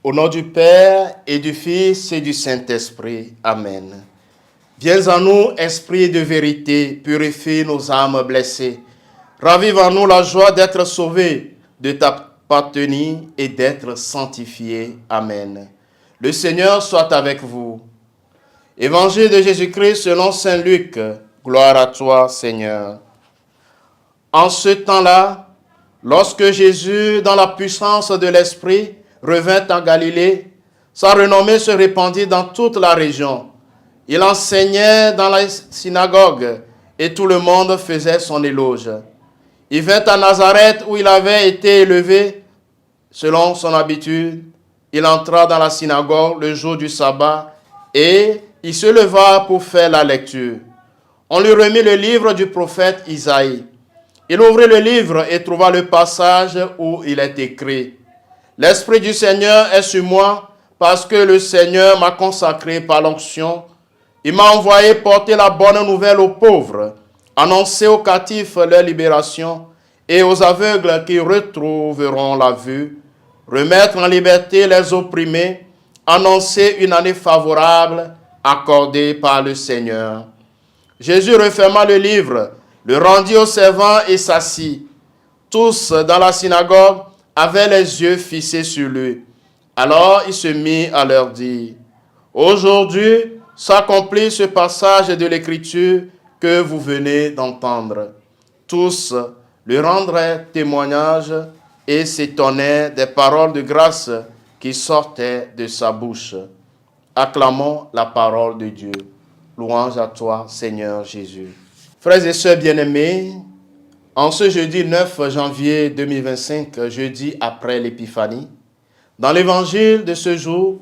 Au nom du Père et du Fils et du Saint-Esprit. Amen. Viens en nous, Esprit de vérité, purifie nos âmes blessées. Ravive en nous la joie d'être sauvés, de t'appartenir et d'être sanctifiés. Amen. Le Seigneur soit avec vous. Évangile de Jésus-Christ selon saint Luc. Gloire à toi, Seigneur. En ce temps-là, lorsque Jésus, dans la puissance de l'Esprit, revint en Galilée, sa renommée se répandit dans toute la région. Il enseignait dans la synagogue et tout le monde faisait son éloge. Il vint à Nazareth où il avait été élevé selon son habitude. Il entra dans la synagogue le jour du sabbat et il se leva pour faire la lecture. On lui remit le livre du prophète Isaïe. Il ouvrit le livre et trouva le passage où il est écrit « L'Esprit du Seigneur est sur moi parce que le Seigneur m'a consacré par l'onction. Il m'a envoyé porter la bonne nouvelle aux pauvres, annoncer aux captifs leur libération et aux aveugles qui retrouveront la vue, remettre en liberté les opprimés, annoncer une année favorable accordée par le Seigneur. » Jésus referma le livre, le rendit aux servants et s'assit. Tous dans la synagogue avaient les yeux fixés sur lui. Alors il se mit à leur dire, « Aujourd'hui s'accomplit ce passage de l'Écriture que vous venez d'entendre. » Tous lui rendraient témoignage et s'étonnaient des paroles de grâce qui sortaient de sa bouche. Acclamons la parole de Dieu. Louange à toi, Seigneur Jésus. Frères et sœurs bien-aimés, en ce jeudi 9 janvier 2025, jeudi après l'Épiphanie, dans l'évangile de ce jour,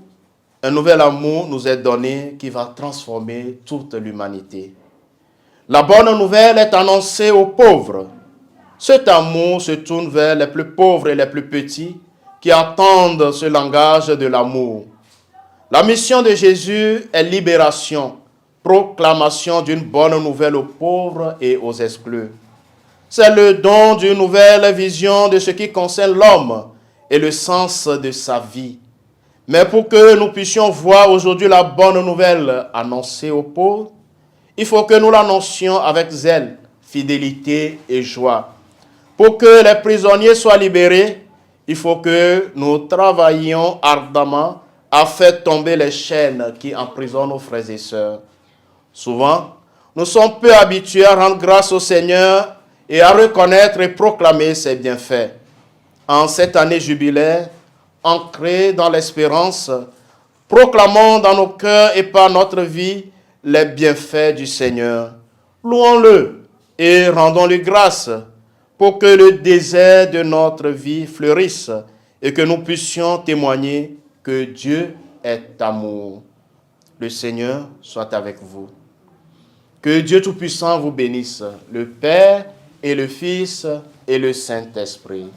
un nouvel amour nous est donné qui va transformer toute l'humanité. La bonne nouvelle est annoncée aux pauvres. Cet amour se tourne vers les plus pauvres et les plus petits qui entendent ce langage de l'amour. La mission de Jésus est libération, proclamation d'une bonne nouvelle aux pauvres et aux exclus. C'est le don d'une nouvelle vision de ce qui concerne l'homme et le sens de sa vie. Mais pour que nous puissions voir aujourd'hui la bonne nouvelle annoncée aux pauvres, il faut que nous l'annoncions avec zèle, fidélité et joie. Pour que les prisonniers soient libérés, il faut que nous travaillions ardemment à faire tomber les chaînes qui emprisonnent nos frères et sœurs. Souvent, nous sommes peu habitués à rendre grâce au Seigneur et à reconnaître et proclamer ses bienfaits. En cette année jubilaire, ancrée dans l'espérance, proclamons dans nos cœurs et par notre vie les bienfaits du Seigneur. Louons-le et rendons-lui grâce pour que le désert de notre vie fleurisse et que nous puissions témoigner que Dieu est amour. Le Seigneur soit avec vous. Que Dieu Tout-Puissant vous bénisse, le Père et le Fils et le Saint-Esprit.